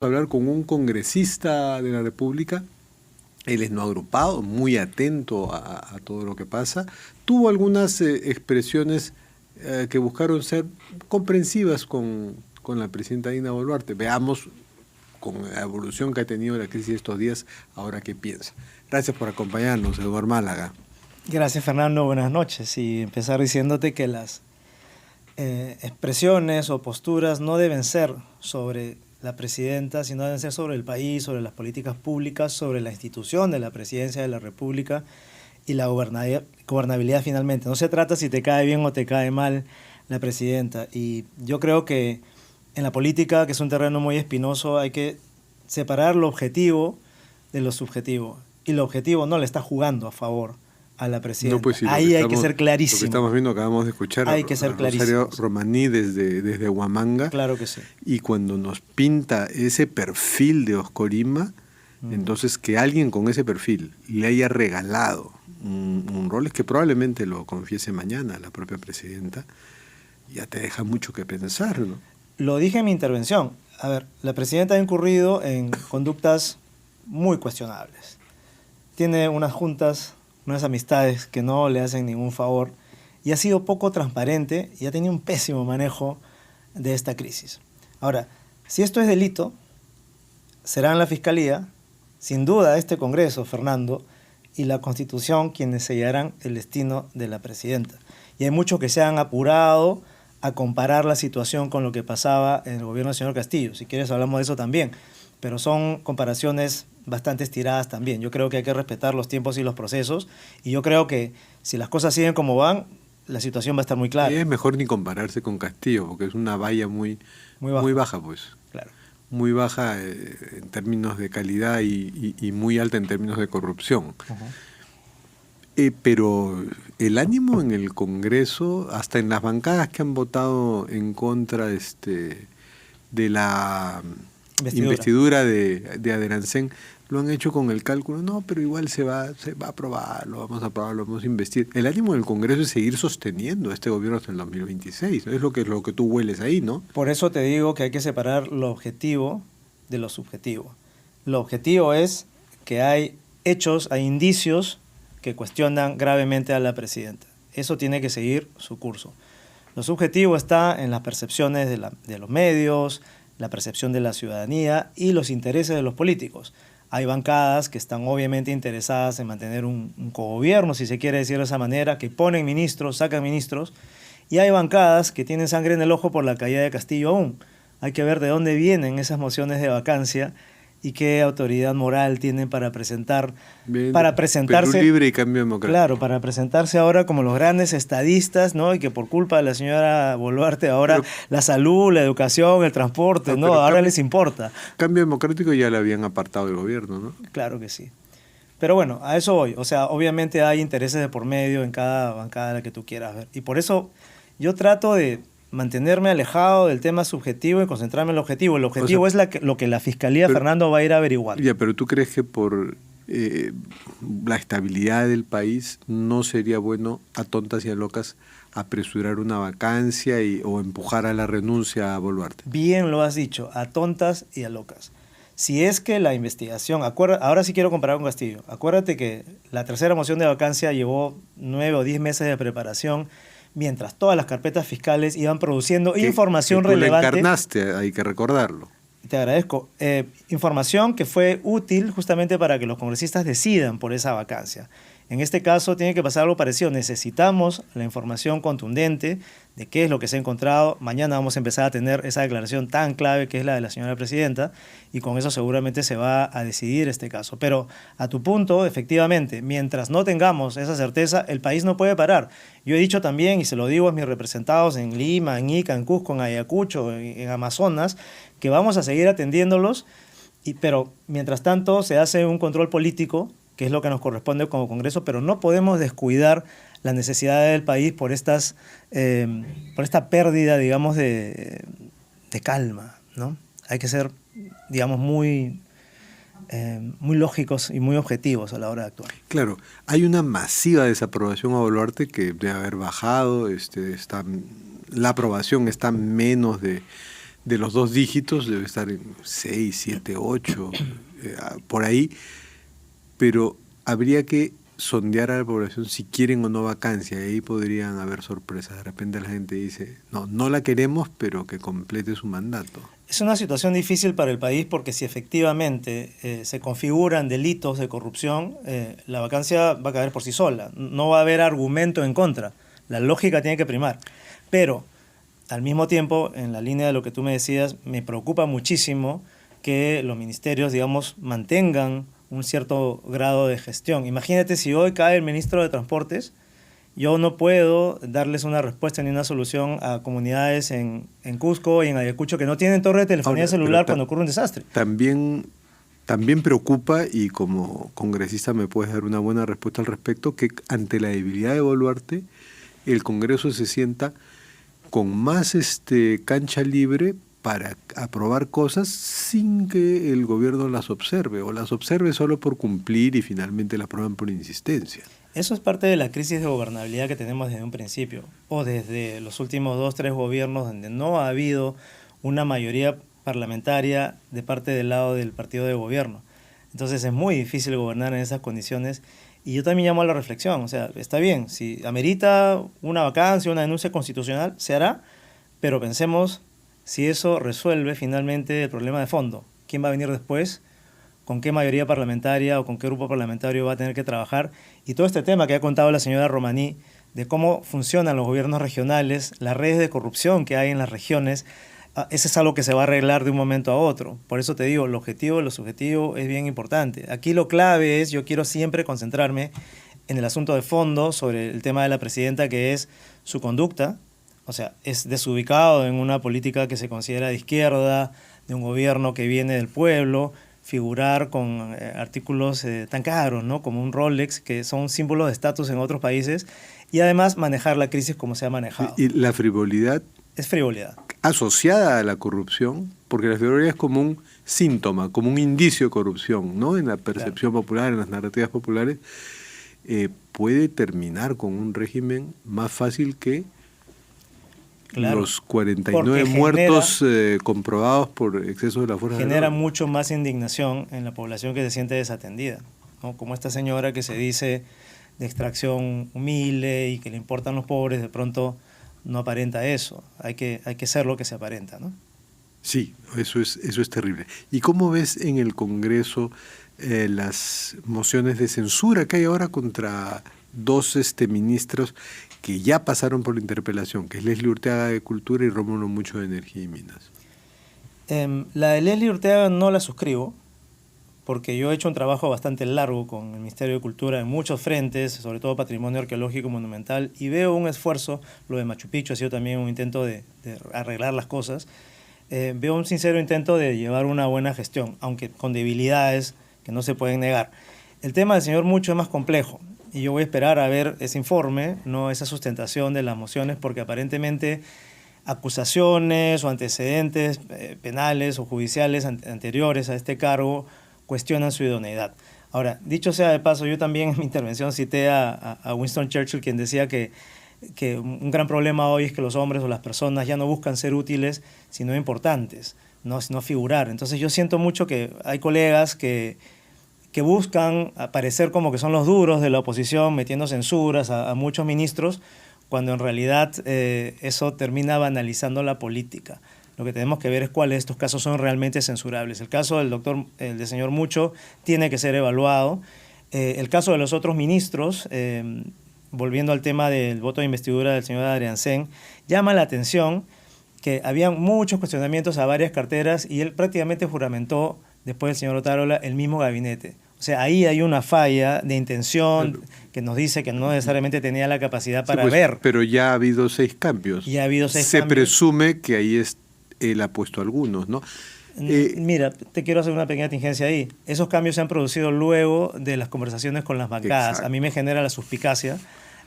hablar con un congresista de la República. Él es no agrupado, muy atento a todo lo que pasa. Tuvo algunas expresiones que buscaron ser comprensivas con la presidenta Dina Boluarte. Veamos, con la evolución que ha tenido la crisis estos días, ahora qué piensa. Gracias por acompañarnos, Eduardo Málaga. Gracias, Fernando. Buenas noches. Y empezar diciéndote que las expresiones o posturas no deben ser sobre la presidenta, sino deben ser sobre el país, sobre las políticas públicas, sobre la institución de la presidencia de la República y la gobernabilidad finalmente. No se trata si te cae bien o te cae mal la presidenta. Y yo creo que en la política, que es un terreno muy espinoso, hay que separar lo objetivo de lo subjetivo. Y lo objetivo no le está jugando a favor a la presidenta. No, pues sí, ahí hay que ser clarísimo. Lo que estamos viendo, acabamos de escuchar hay que ser a Rosario Romaní desde Huamanga. Claro que sí. Y cuando nos pinta ese perfil de Oscorima, entonces que alguien con ese perfil le haya regalado un rol, es que probablemente lo confiese mañana la propia presidenta, ya te deja mucho que pensar, ¿no? Lo dije en mi intervención. A ver, la presidenta ha incurrido en conductas muy cuestionables. Tiene unas juntas, unas amistades que no le hacen ningún favor y ha sido poco transparente y ha tenido un pésimo manejo de esta crisis. Ahora, si esto es delito, serán la Fiscalía, sin duda este Congreso, Fernando, y la Constitución quienes sellarán el destino de la presidenta. Y hay muchos que se han apurado a comparar la situación con lo que pasaba en el gobierno del señor Castillo. Si quieres hablamos de eso también, pero son comparaciones bastante estiradas también. Yo creo que hay que respetar los tiempos y los procesos, y yo creo que si las cosas siguen como van, la situación va a estar muy clara. Y es mejor ni compararse con Castillo, porque es una valla muy baja, pues. Claro. Muy baja en términos de calidad y muy alta en términos de corrupción. Pero el ánimo en el Congreso, hasta en las bancadas que han votado en contra de la investidura de Aderancén, lo han hecho con el cálculo, no, pero igual se va a aprobar, lo vamos a aprobar, lo vamos a investir. El ánimo del Congreso es seguir sosteniendo a este gobierno hasta el 2026, ¿no? Es lo que tú hueles ahí, ¿no? Por eso te digo que hay que separar lo objetivo de lo subjetivo. Lo objetivo es que hay hechos, hay indicios que cuestionan gravemente a la presidenta. Eso tiene que seguir su curso. Lo subjetivo está en las percepciones de los medios, la percepción de la ciudadanía y los intereses de los políticos. Hay bancadas que están obviamente interesadas en mantener un cogobierno, si se quiere decir de esa manera, que ponen ministros, sacan ministros, y hay bancadas que tienen sangre en el ojo por la caída de Castillo aún. Hay que ver de dónde vienen esas mociones de vacancia y qué autoridad moral tienen para presentarse. Perú Libre y Cambio Democrático. Claro, para presentarse ahora como los grandes estadistas, ¿no? Y que por culpa de la señora Boluarte ahora la salud, la educación, el transporte, ¿no? Ahora les importa. Cambio Democrático ya le habían apartado del gobierno, ¿no? Claro que sí. Pero bueno, a eso voy. O sea, obviamente hay intereses de por medio en cada bancada de la que tú quieras ver. Y por eso yo trato de mantenerme alejado del tema subjetivo y concentrarme en el objetivo. El objetivo es lo que la Fiscalía, Fernando, va a ir a averiguar. Ya, pero ¿tú crees que por la estabilidad del país no sería bueno a tontas y a locas apresurar una vacancia o empujar a la renuncia a Boluarte? Bien lo has dicho, a tontas y a locas. Si es que la investigación, ahora sí quiero comparar con Castillo, acuérdate que la tercera moción de vacancia llevó 9 o 10 meses de preparación, mientras todas las carpetas fiscales iban produciendo información relevante. Tú la encarnaste, hay que recordarlo. Te agradezco. Información que fue útil justamente para que los congresistas decidan por esa vacancia. En este caso tiene que pasar algo parecido. Necesitamos la información contundente de qué es lo que se ha encontrado. Mañana vamos a empezar a tener esa declaración tan clave que es la de la señora presidenta, y con eso seguramente se va a decidir este caso. Pero a tu punto, efectivamente, mientras no tengamos esa certeza, el país no puede parar. Yo he dicho también, y se lo digo a mis representados en Lima, en Ica, en Cusco, en Ayacucho, en Amazonas, que vamos a seguir atendiéndolos, pero mientras tanto se hace un control político, que es lo que nos corresponde como Congreso, pero no podemos descuidar las necesidades del país por esta pérdida, digamos, de calma, ¿no? Hay que ser, digamos, muy lógicos y muy objetivos a la hora de actuar. Claro, hay una masiva desaprobación a Boluarte que debe haber bajado, la aprobación está menos de de los 2 dígitos, debe estar en 6, 7, 8, por ahí, pero habría que sondear a la población si quieren o no vacancia, y ahí podrían haber sorpresas. De repente la gente dice, no la queremos, pero que complete su mandato. Es una situación difícil para el país porque si efectivamente se configuran delitos de corrupción, la vacancia va a caer por sí sola. No va a haber argumento en contra. La lógica tiene que primar. Pero, al mismo tiempo, en la línea de lo que tú me decías, me preocupa muchísimo que los ministerios, digamos, mantengan un cierto grado de gestión. Imagínate si hoy cae el ministro de Transportes, yo no puedo darles una respuesta ni una solución a comunidades en Cusco y en Ayacucho que no tienen torre de telefonía celular cuando ocurre un desastre. También preocupa, y como congresista me puedes dar una buena respuesta al respecto, que ante la debilidad de Boluarte, el Congreso se sienta con más cancha libre para aprobar cosas sin que el gobierno las observe, o las observe solo por cumplir y finalmente la aprueban por insistencia. Eso es parte de la crisis de gobernabilidad que tenemos desde un principio, o desde los últimos 2, 3 gobiernos donde no ha habido una mayoría parlamentaria de parte del lado del partido de gobierno. Entonces es muy difícil gobernar en esas condiciones, y yo también llamo a la reflexión. O sea, está bien, si amerita una vacancia, una denuncia constitucional, se hará, pero pensemos si eso resuelve finalmente el problema de fondo. ¿Quién va a venir después? ¿Con qué mayoría parlamentaria o con qué grupo parlamentario va a tener que trabajar? Y todo este tema que ha contado la señora Romaní de cómo funcionan los gobiernos regionales, las redes de corrupción que hay en las regiones, ese es algo que se va a arreglar de un momento a otro. Por eso te digo, lo objetivo y lo subjetivo es bien importante. Aquí lo clave es, yo quiero siempre concentrarme en el asunto de fondo sobre el tema de la presidenta, que es su conducta. O sea, es desubicado en una política que se considera de izquierda, de un gobierno que viene del pueblo, figurar con artículos tan caros, ¿no?, como un Rolex, que son símbolos de estatus en otros países, y además manejar la crisis como se ha manejado. ¿Y la frivolidad? Es frivolidad. Asociada a la corrupción, porque la frivolidad es como un síntoma, como un indicio de corrupción, ¿no? En la percepción popular, en las narrativas populares, puede terminar con un régimen más fácil que los 49 muertos comprobados por exceso de la fuerza. Genera mucho más indignación en la población que se siente desatendida, ¿no? Como esta señora que se dice de extracción humilde y que le importan los pobres, de pronto no aparenta eso. Hay que ser lo que se aparenta, ¿no? Sí, eso es terrible. ¿Y cómo ves en el Congreso las mociones de censura que hay ahora contra 2 ministros que ya pasaron por la interpelación, que es Leslie Urteaga de Cultura y Rómulo Mucho de Energía y Minas? La de Leslie Urteaga no la suscribo, porque yo he hecho un trabajo bastante largo con el Ministerio de Cultura en muchos frentes, sobre todo patrimonio arqueológico y monumental, y veo un esfuerzo. Lo de Machu Picchu ha sido también un intento de arreglar las cosas. Veo un sincero intento de llevar una buena gestión, aunque con debilidades que no se pueden negar. El tema del señor Mucho es más complejo, y yo voy a esperar a ver ese informe, no esa sustentación de las mociones, porque aparentemente acusaciones o antecedentes penales o judiciales anteriores a este cargo cuestionan su idoneidad. Ahora, dicho sea de paso, yo también en mi intervención cité a Winston Churchill, quien decía que un gran problema hoy es que los hombres o las personas ya no buscan ser útiles, sino importantes, no figurar. Entonces yo siento mucho que hay colegas que buscan parecer como que son los duros de la oposición, metiendo censuras a muchos ministros, cuando en realidad eso termina banalizando la política. Lo que tenemos que ver es cuáles de estos casos son realmente censurables. El caso del señor Mucho tiene que ser evaluado. El caso de los otros ministros, volviendo al tema del voto de investidura del señor Adriancén, llama la atención que había muchos cuestionamientos a varias carteras y él prácticamente juramentó, después del señor Otárola, el mismo gabinete. O sea, ahí hay una falla de intención que nos dice que no necesariamente tenía la capacidad para ver. Pero ya ha habido 6 cambios. Ya ha habido 6 Se cambios. presume que ahí él ha puesto algunos, ¿no? Mira, te quiero hacer una pequeña tingencia ahí. Esos cambios se han producido luego de las conversaciones con las bancadas. Exacto. A mí me genera la suspicacia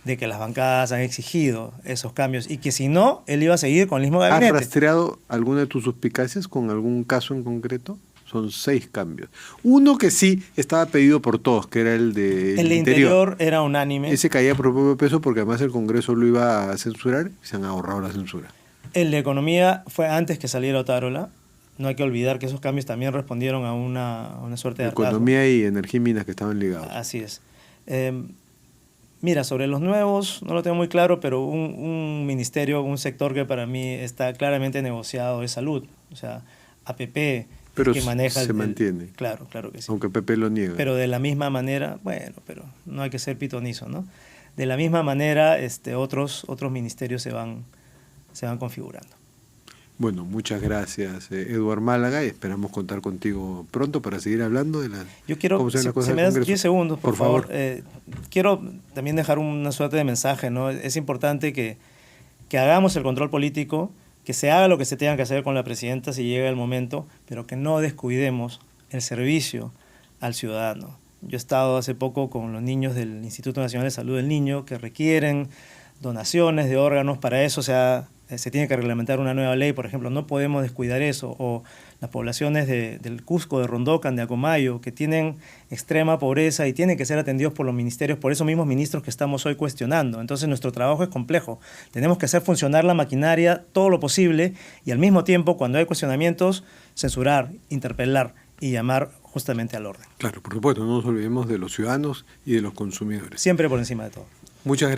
de que las bancadas han exigido esos cambios y que si no, él iba a seguir con el mismo gabinete. ¿Has rastreado alguna de tus suspicacias con algún caso en concreto? Son 6 cambios. Uno que sí estaba pedido por todos, que era el de Interior era unánime. Ese caía por propio peso porque además el Congreso lo iba a censurar y se han ahorrado la censura. El de economía fue antes que saliera Otárola. No hay que olvidar que esos cambios también respondieron a una suerte de hartazgo. Economía y energía y minas que estaban ligados. Así es. Mira, sobre los nuevos, no lo tengo muy claro, pero un ministerio, un sector que para mí está claramente negociado es salud. O sea, APP, pero que maneja se mantiene. Claro, claro que sí. Aunque Pepe lo niega. Pero de la misma manera, bueno, pero no hay que ser pitonizo, ¿no? De la misma manera, otros ministerios se van configurando. Bueno, muchas gracias, Eduard Málaga, y esperamos contar contigo pronto para seguir hablando de la. Yo quiero, si me das 10 segundos, por favor. Quiero también dejar una suerte de mensaje, ¿no? Es importante que hagamos el control político, que se haga lo que se tenga que hacer con la presidenta si llega el momento, pero que no descuidemos el servicio al ciudadano. Yo he estado hace poco con los niños del Instituto Nacional de Salud del Niño que requieren donaciones de órganos. Para eso se tiene que reglamentar una nueva ley, por ejemplo, no podemos descuidar eso. O las poblaciones del Cusco, de Rondocan, de Acomayo, que tienen extrema pobreza y tienen que ser atendidos por los ministerios, por esos mismos ministros que estamos hoy cuestionando. Entonces nuestro trabajo es complejo. Tenemos que hacer funcionar la maquinaria todo lo posible y al mismo tiempo, cuando hay cuestionamientos, censurar, interpelar y llamar justamente al orden. Claro, por supuesto, no nos olvidemos de los ciudadanos y de los consumidores. Siempre por encima de todo. Muchas gracias.